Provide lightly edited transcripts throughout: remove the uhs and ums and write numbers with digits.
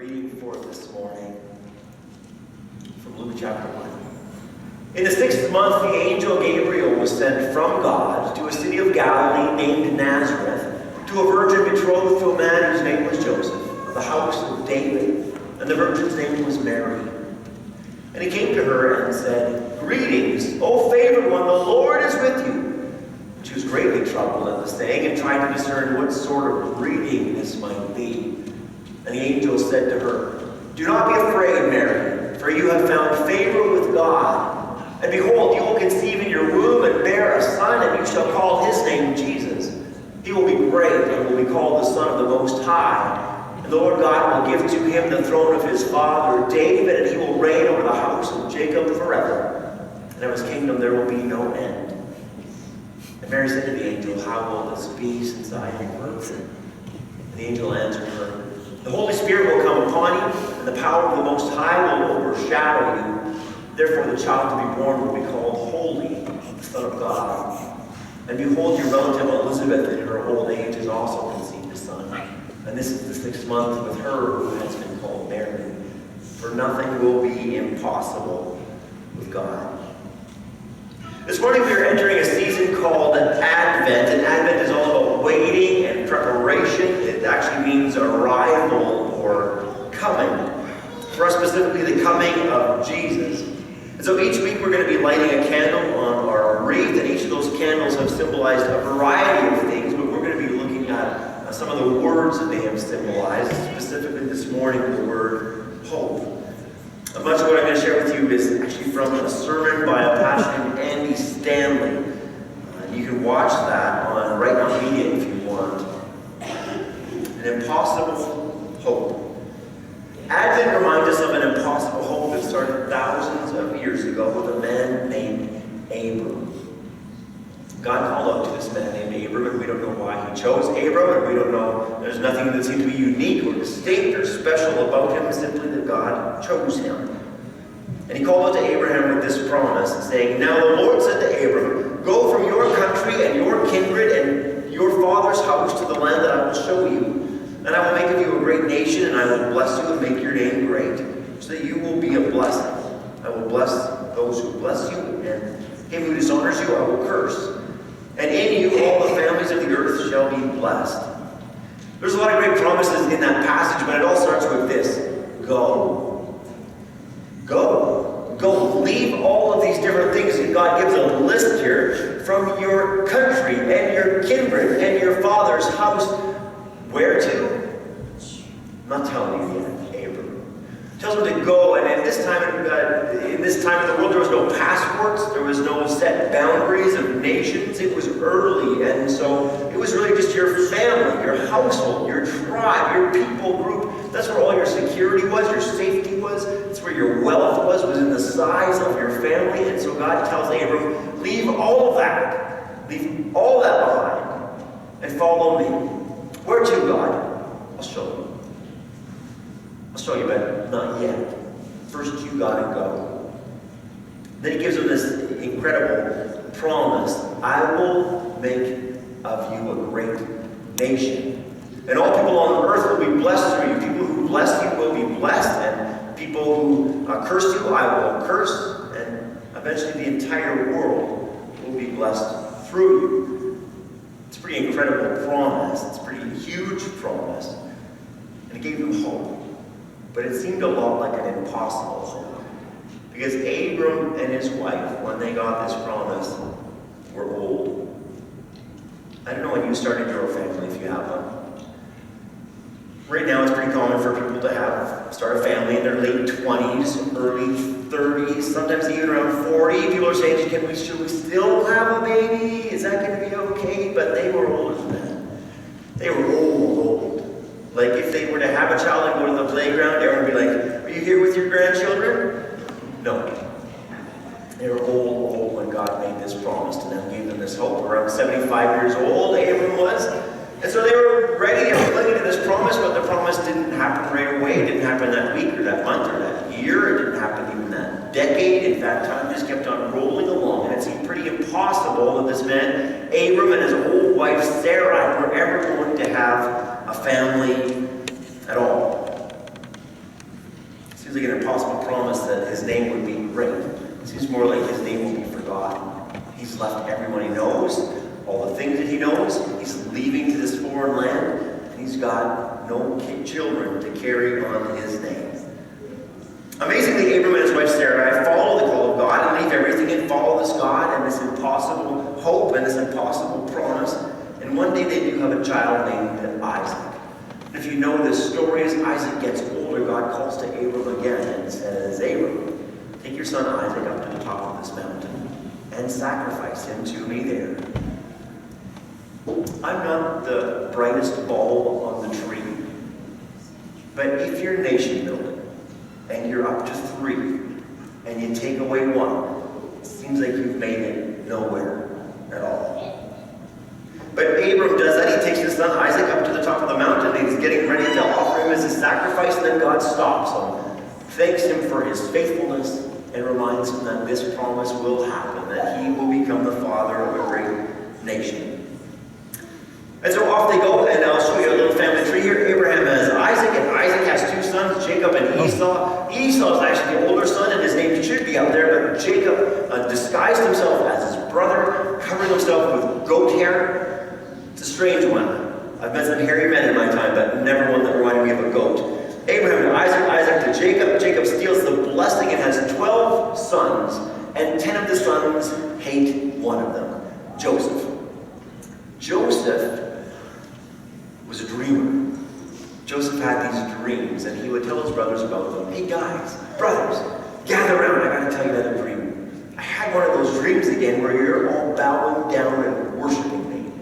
reading for this morning from Luke chapter 1. In the 6th month, the angel Gabriel was sent from God to a city of Galilee named Nazareth, to a virgin betrothed to a man whose name was Joseph, of the house of David, and the virgin's name was Mary. And he came to her and said, "Greetings, O favored one, the Lord is with you." And she was greatly troubled at the saying, and tried to discern what sort of greeting this might be. And the angel said to her, "Do not be afraid, Mary, for you have found favor with God. And behold, you will conceive in your womb and bear a son, and you shall call his name Jesus. He will be great and will be called the Son of the Most High. And the Lord God will give to him the throne of his father David, and he will reign over the house of Jacob forever. And of his kingdom there will be no end." And Mary said to the angel, "How will this be, since I am a virgin?" And the angel answered her, "The Holy Spirit will come upon you, and the power of the Most High will overshadow you. Therefore the child to be born will be called Holy, the Son of God. And behold, your relative Elizabeth in her old age has also conceived a son. And this is the 6th month with her who has been called barren. For nothing will be impossible with God." This morning we are entering a season called Advent, and Advent is all about waiting and preparation. It actually means arrival or coming. For us specifically, the coming of Jesus. And so each week we're going to be lighting a candle on our wreath, and each of those candles have symbolized a variety of things, but we're going to be looking at some of the words that they have symbolized, specifically this morning the word hope. Much of what I'm going to share with you is actually from a sermon by a pastor named Andy Stanley. You can watch that on Right Now Media if you want. An impossible hope. Advent reminds us of an impossible hope that started thousands of years ago with a man named Abram. God called out to this man named Abram, and we don't know why he chose Abram, and we don't know, there's nothing that seems to be unique or distinct or special about him, simply that God chose him. And he called out to Abraham with this promise, saying, "Now the Lord said to Abram, go from your country and your kindred and your father's house to the land that I will show you. And I will make of you a great nation, and I will bless you and make your name great, so that you will be a blessing. I will bless those who bless you, and him who dishonors you I will curse. And in you all the families of the earth shall be blessed." There's a lot of great promises in that passage, but it all starts with this: go. Go. Go. Leave all of these different things. God gives a list here from your country and your kindred and your father's house. Where to? I'm not telling you yet, Abram. Tells him to go, and in this time in the world, there was no passports, there was no set boundaries of nations. It was early, and so it was really just your family, your household, your tribe, your people group. That's where all your security was, your safety was. That's where your wealth was in the size of your family. And so God tells Abram, leave all of that. Leave all that behind and follow me. Where to, God? I'll show you. I'll show you, but not yet. First, you gotta go. Then he gives him this incredible promise: I will make of you a great nation. And all people on earth will be blessed through you. People who bless you will be blessed, and people who curse you, I will curse. And eventually the entire world will be blessed through you. It's a pretty incredible promise. It's a pretty huge promise. And it gave them hope. But it seemed a lot like an impossible hope. Because Abram and his wife, when they got this promise, were old. I don't know when you started your family, if you have one. Right now it's pretty common for people to start a family in their late 20s, early 30s, sometimes even around 40. People are saying, should we still have a baby? Is that going to be okay? But they were older than that. They were old. Like if they were to have a child and go to the playground, everyone would be like, "Are you here with your grandchildren?" No. They were old when God made this promise to them, gave them this hope. Around 75 years old, Abram was. And so they were ready and clinging to this promise, but the promise didn't happen right away. It didn't happen that week or that month or that year. It didn't happen even that decade. In fact, time just kept on rolling along, and it seemed pretty impossible that this man, Abram, and his old wife, Sarai, were ever going to have a family at all. Seems like an impossible promise that his name would be great. It seems more like his name will be forgotten. He's left everyone he knows, all the things that he knows. He's leaving to this foreign land, and he's got no children to carry on his name. Amazingly, Abram and his wife Sarah follow the call of God and leave everything and follow this God and this impossible hope and this impossible promise. And one day they do have a child named Isaac. And if you know this story, as Isaac gets older, God calls to Abram again and says, Abram, take your son Isaac up to the top of this mountain and sacrifice him to me there. I'm not the brightest bulb on the tree, but if you're nation building and you're up to 3 and you take away 1, it seems like you've made it nowhere at all. But Abram does that. He takes his son Isaac up to the top of the mountain and he's getting ready to offer him as a sacrifice, and then God stops him, thanks him for his faithfulness, and reminds him that this promise will happen, that he will become the father of a great nation. And so off they go, and I'll show you a little family tree here. Abraham has Isaac, and Isaac has 2 sons, Jacob and Esau. Esau is actually the older son, and his name should be up there, but Jacob disguised himself as his brother, covered himself with goat hair. It's a strange one. I've met some hairy men in my time, but never one that reminded me of a goat. Abraham to Isaac, Isaac to Jacob. Jacob steals the blessing and has 12 sons, and 10 of the sons hate one of them, Joseph. Joseph was a dreamer. Joseph had these dreams, and he would tell his brothers about them. Hey guys, brothers, gather around, I gotta tell you another dream. I had one of those dreams again where you're all bowing down and worshiping me.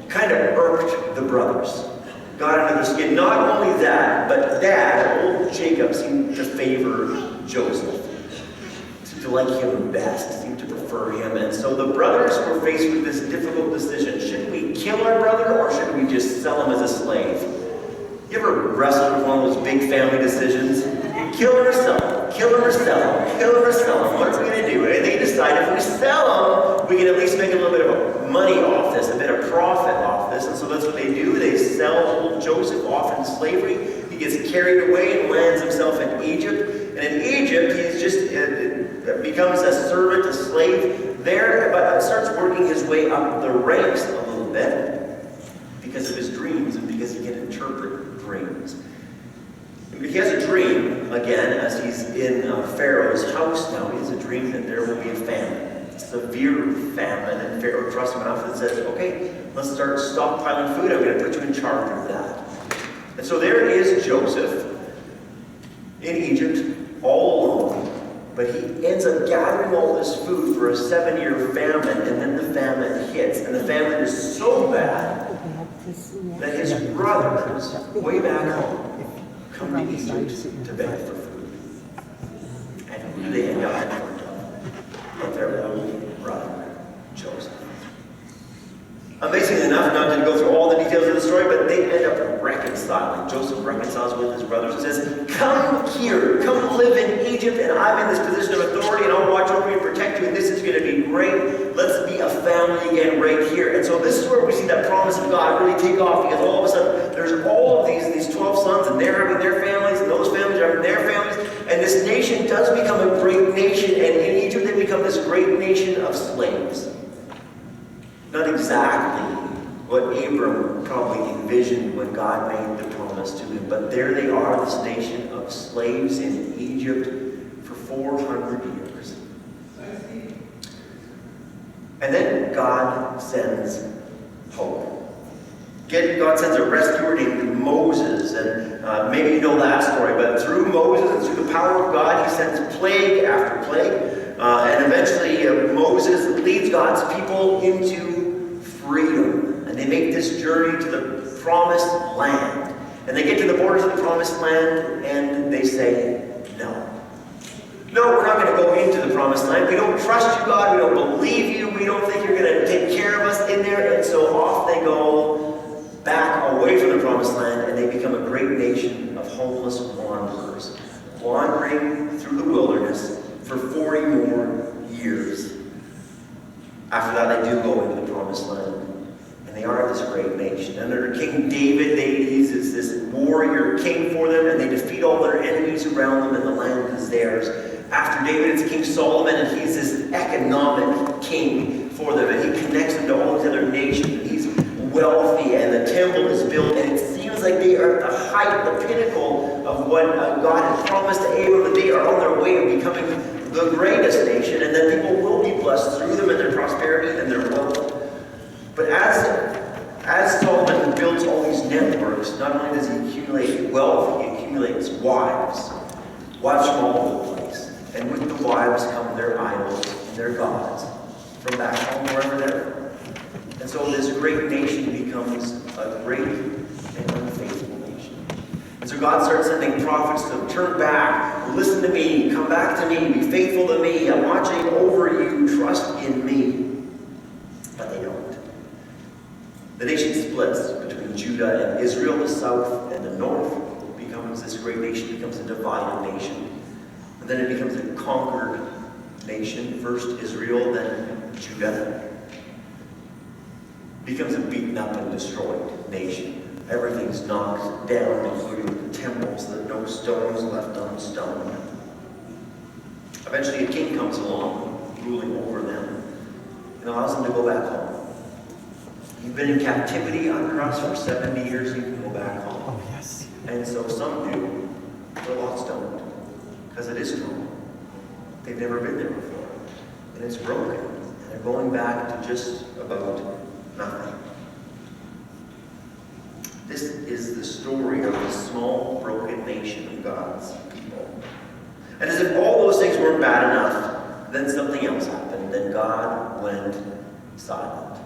Kind of irked the brothers. Got under their skin. Not only that, but Dad, old Jacob, seemed to favor Joseph. Seemed to like him best, seemed to prefer him. And so the brothers were faced with this difficult decision. Should we kill our brother, or should we just sell him as a slave? You ever wrestled with one of those big family decisions? Kill him or sell him? Kill him or sell him? Kill him or sell him? What are we going to do? And they decide if we sell him, we can at least make a little bit of money off this, a bit of profit off this. And so that's what they do. They sell old Joseph off in slavery. He gets carried away and lands himself in Egypt. And in Egypt, he's just becomes a servant, a slave there, but starts working his way up the ranks a little bit because of his dreams and because he can interpret dreams. He has a dream, again, as he's in Pharaoh's house now. He has a dream that there will be a famine, a severe famine, and Pharaoh trusts him enough and says, okay, let's start stockpiling food. I'm going to put you in charge of that. And so there is Joseph in Egypt, all alone, but he ends up gathering all this food for a 7-year famine, and then the famine hits, and the famine is so bad that his brothers, way back home, come to Egypt to beg for food. And who do they end up in front of? But their only brother, Joseph. Amazingly enough, not to go through all the details of the story, but they end up reconciling. Joseph reconciles with his brothers and says, come here, come live in Egypt, and I'm in this position of authority, and I'll watch over you and protect you, and this is going to be great. Let's be a family again right here. And so this is where we see that promise of God really take off, because all of a sudden, there's all of these 12 sons, and they're having their families, and those families are having their families, and this nation does become a great nation, and in Egypt they become this great nation of slaves. Not exactly what Abram probably envisioned when God made the promise to him, but there they are, this nation of slaves in Egypt for 400 years. And then God sends hope. God sends a rescuer named Moses, and maybe you know that story, but through Moses and through the power of God, he sends plague after plague, and eventually Moses leads God's people into freedom, and they make this journey to the promised land, and they get to the borders of the promised land, and they say, no, we're not going to go into the promised land. We don't trust you, God. We don't believe you. We don't think you're going to take care of us in there. And so off they go back away from the promised land, and they become a great nation of homeless wanderers, wandering through the wilderness for 40 more years. After that, they do go into the promised land, and they are this great nation. And under King David, he's this warrior king for them, and they defeat all their enemies. kings around them, and the land is theirs. After David, it's King Solomon, and he's this economic king for them, and he connects them to all these other nations, and he's wealthy, and the temple is built, and it seems like they are at the height, the pinnacle of what God had promised to Abraham, that they are on their way to becoming the greatest nation, and that people will be blessed through them and their prosperity and their wealth. But as Solomon builds all these networks, not only does he accumulate wealth, he accumulates wives from all over the place. And with the wives come their idols and their gods from back home, wherever they're from. And so this great nation becomes a great and unfaithful nation. And so God starts sending prophets to turn back, listen to me, come back to me, be faithful to me, I'm watching over you, trust in me. But they don't. The nation splits between Judah and Israel, the south and the north. It becomes this great nation, becomes a divided nation. And then it becomes a conquered nation. First Israel, then Judah. It becomes a beaten up and destroyed nation. Everything's knocked down, including the temples, that no stones left unstoned. Eventually a king comes along, ruling over them, and allows them to go back home. You've been in captivity under us for 70 years, you can go back home. Oh, yes. And so some do, but lots don't. Because it is strong. They've never been there before. And it's broken. And they're going back to just about nothing. This is the story of a small, broken nation of God's people. And as if all those things weren't bad enough, then something else happened. Then God went silent.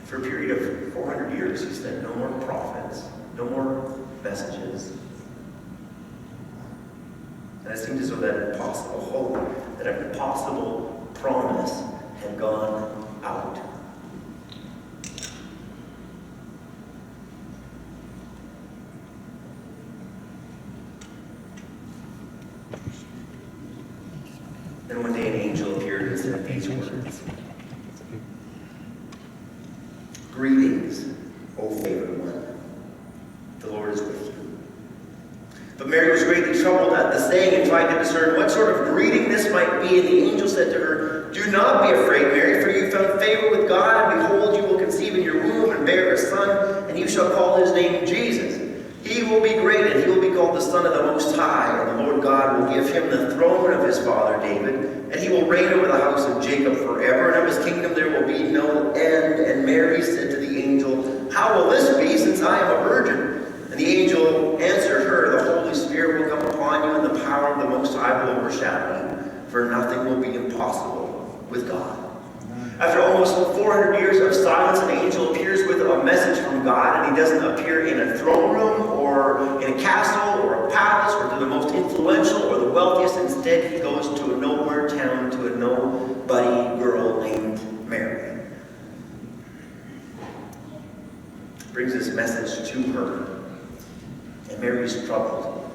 For a period of 400 years, he sent no more prophets, no more messages. And it seemed as though that impossible hope, that impossible promise had gone out. Then one day an angel appeared and said these words. Greetings, O favored one. The Lord is with you. But Mary was greatly troubled at the saying and tried to discern what sort of greeting this might be. And the angel said to her, Do not be afraid, Mary, for you found favor with God, and behold, you will conceive in your womb and bear a son, and you shall call his name Jesus. He will be great, and he will be called the Son of the Most High, and the Lord God will give him the throne of his father David, and he will reign over the house of Jacob forever, and of his kingdom there will be no end. And Mary said to the angel, How will this be, since I am a virgin? And the angel answered her, The Holy Spirit will come upon you, and the power of the Most High will overshadow you, for nothing will be impossible with God. After almost 400 years of silence, an angel appears with a message from God, and he doesn't appear in a throne room or in a castle or a palace or to the most influential or the wealthiest. Instead, he goes to a nowhere town, to a nobody girl named Mary. Brings this message to her, and Mary's troubled.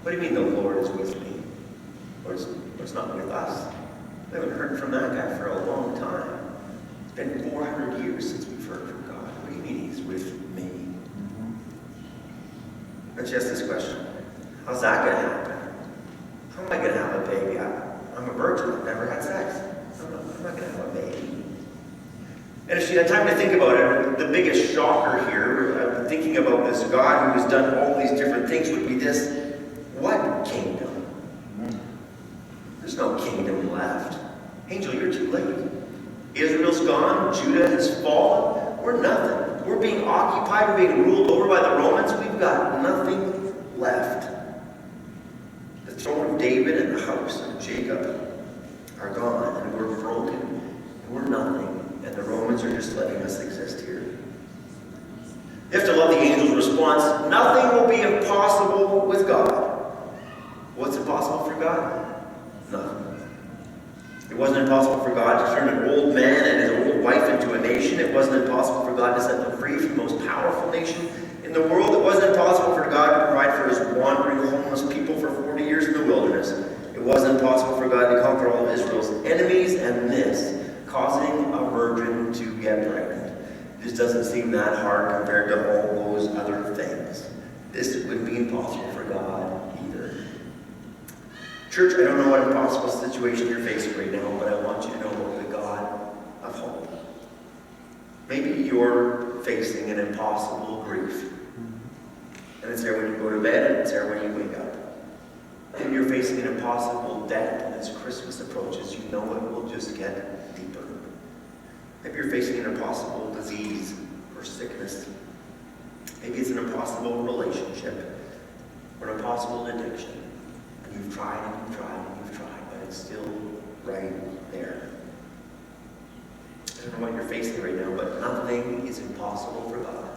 What do you mean the Lord is with me? Lord's not with us. We haven't heard from that guy for a long time. It's been 400 years since we've heard from God. What do you mean he's with me? Let's ask this question. How's that going to happen? How am I going to have a baby? I'm a virgin. I've never had sex. I'm not going to have a baby. And if she had time to think about it, the biggest shocker here, thinking about this God who has done all these different things, would be this: what kingdom? There's no kingdom left. Angel, you're too late. Israel's gone. Judah has fallen. We're nothing. We're being occupied. We're being ruled over by the Romans. We've got nothing left. The throne of David and the house of Jacob are gone, and we're broken, and we're nothing, and the Romans are just letting us exist here. You have to love the angel's response. Nothing will be impossible with God. What's impossible for God? Nothing. It wasn't impossible for God to turn an old man and his old wife into a nation. It wasn't impossible for God to set them free from the most powerful nation in the world. It wasn't impossible for God to provide for his wandering homeless people for 40 years in the wilderness. It wasn't impossible for God to conquer all of Israel's enemies, and this, causing a virgin to get pregnant. This doesn't seem that hard compared to all those other things. This wouldn't be impossible for God either. Church, I don't know what impossible situation you're facing right now, but I want you to know about the God of hope. Maybe you're facing an impossible grief. And it's there when you go to bed, and it's there when you wake up. Maybe you're facing an impossible debt, and as Christmas approaches, you know it will just get deeper. Maybe you're facing an impossible disease or sickness. Maybe it's an impossible relationship or an impossible addiction. And you've tried and you've tried and you've tried, but it's still right there. I don't know what you're facing right now, but nothing is impossible for God.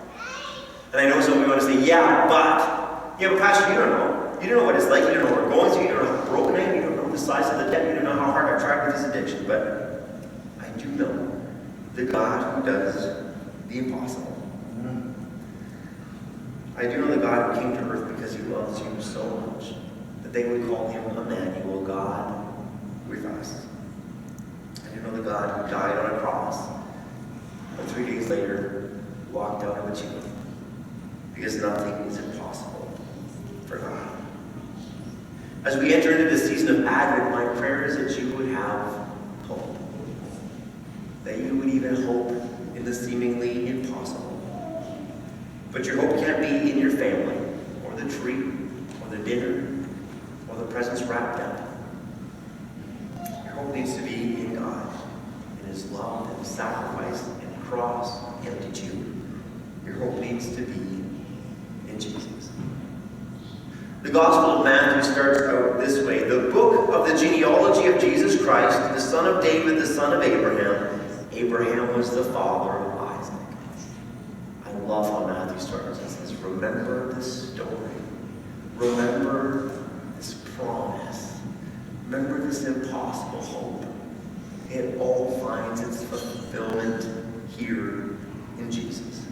And I know some of you want to say, yeah, but Pastor, you don't know. You don't know what it's like. You don't know what we're going through. You don't know how broken I am. You don't know the size of the debt. You don't know how hard I've tried with this addiction. But I do know the God who does the impossible. I do know the God who came to earth because he loves you so much that they would call him Emmanuel, God with us. I do know the God who died on a cross, but 3 days later walked out of a tomb. Because nothing is impossible for God. As we enter into this season of Advent, my prayer is that you would have hope. That you would even hope in the seemingly impossible. But your hope can't be in your family, or the tree, or the dinner, or the presents wrapped up. Your hope needs to be in God, in his love and sacrifice and cross emptied you. Your hope needs to be in Jesus. The Gospel of Matthew starts out this way. The book of the genealogy of Jesus Christ, the son of David, the son of Abraham. Abraham was the father of Isaac. I love how Matthew starts. It says, remember this story. Remember this promise. Remember this impossible hope. It all finds its fulfillment here in Jesus.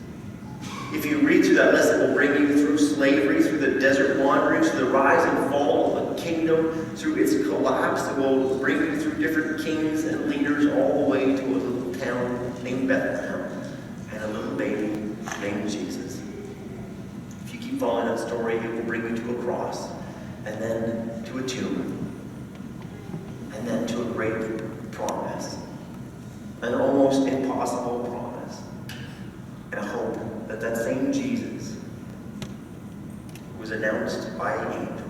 If you read through that list, it will bring you through slavery, through the desert wandering, through the rise and fall of the kingdom, through its collapse. It will bring you through different kings and leaders all the way to a little town named Bethlehem and a little baby named Jesus. If you keep following that story, it will bring you to a cross, and then to a tomb, and then to a great promise, an almost impossible promise, and a hope that that same Jesus was announced by an angel,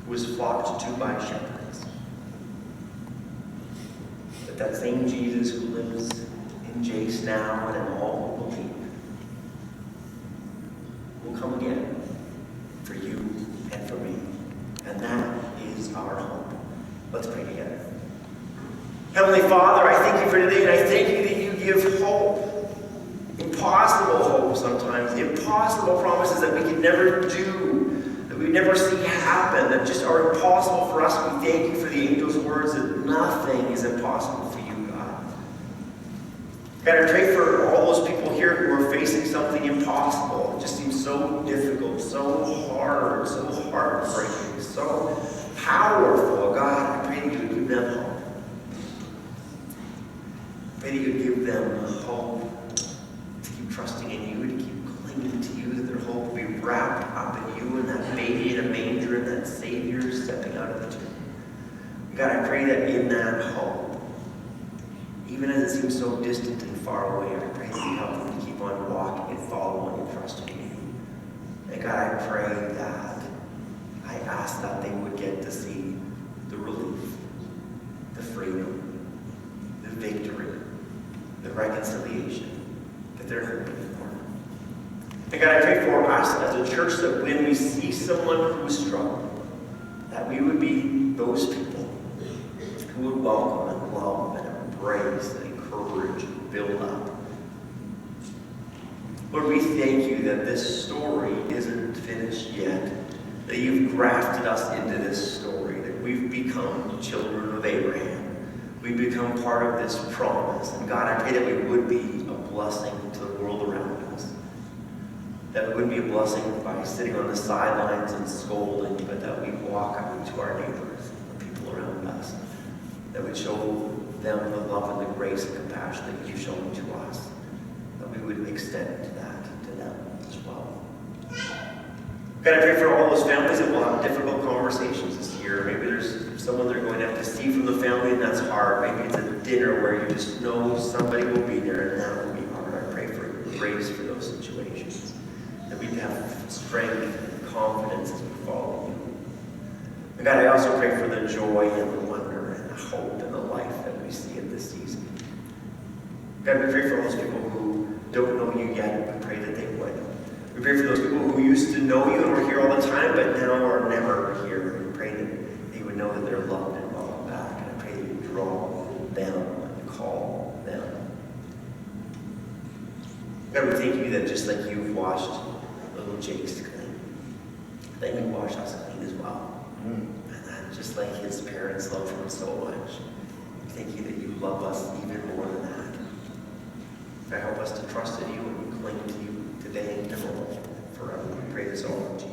was flocked to by shepherds, that same Jesus who lives in Jace now and in all who believe will come again for you and for me. And that is our hope. Let's pray together. Heavenly Father, I thank you for today, and I thank you that you give hope. Impossible hope sometimes. Impossible promises that we could never do, that we never see happen, that just are impossible for us. We thank you for the angel's words that nothing is impossible for you, God. God, I pray for all those people here who are facing something impossible. It just seems so difficult, so hard, so heartbreaking, so powerful. God, I pray that you would give them hope. I pray that you would give them hope to keep trusting in you, to keep clinging to you, that their hope will be wrapped up in you and that baby in a manger and that Savior stepping out of the tomb. God, I pray that in that hope, even as it seems so distant and far away, I pray that you help them to keep on walking and following and trusting in you. And God, I pray that, I ask that they would get to see the relief, the freedom, the victory, the reconciliation that they're hoping for. And God, I pray for us as a church that when we see someone who is struggling, that we would be those people who would welcome and love and embrace and encourage and build up. Lord, we thank you that this story isn't finished yet, that you've grafted us into this story, that we've become children of Abraham. We've become part of this promise. And God, I pray that we would be a blessing to the world around us. That we wouldn't be a blessing by sitting on the sidelines and scolding, but that we walk out to our neighbors, the people around us. That would show them the love and the grace and compassion that you've shown to us. That we would extend that to them as well. God, I pray for all those families that will have difficult conversations this year. Maybe there's someone they're going to have to see from the family, and that's hard. Maybe it's a dinner where you just know somebody will be there, and that will be hard. I pray for grace for those situations, that we have strength and confidence as we follow you. And God, I also pray for the joy and the wonder and the hope and the life that we see in this season. God, we pray for all those people who don't know you yet, but pray that they would. We pray for those people who used to know you and were here all the time, but now are never here. We pray that they would know that they're loved and welcomed back. And I pray that you draw them and call them. God, we thank you that just like you've washed little Jake's clean, that you wash us clean as well. And that just like his parents loved him so much, we thank you that you love us even more than that. God, help us to trust in you and cling to you today and tomorrow, forever. We pray this all in Jesus' name.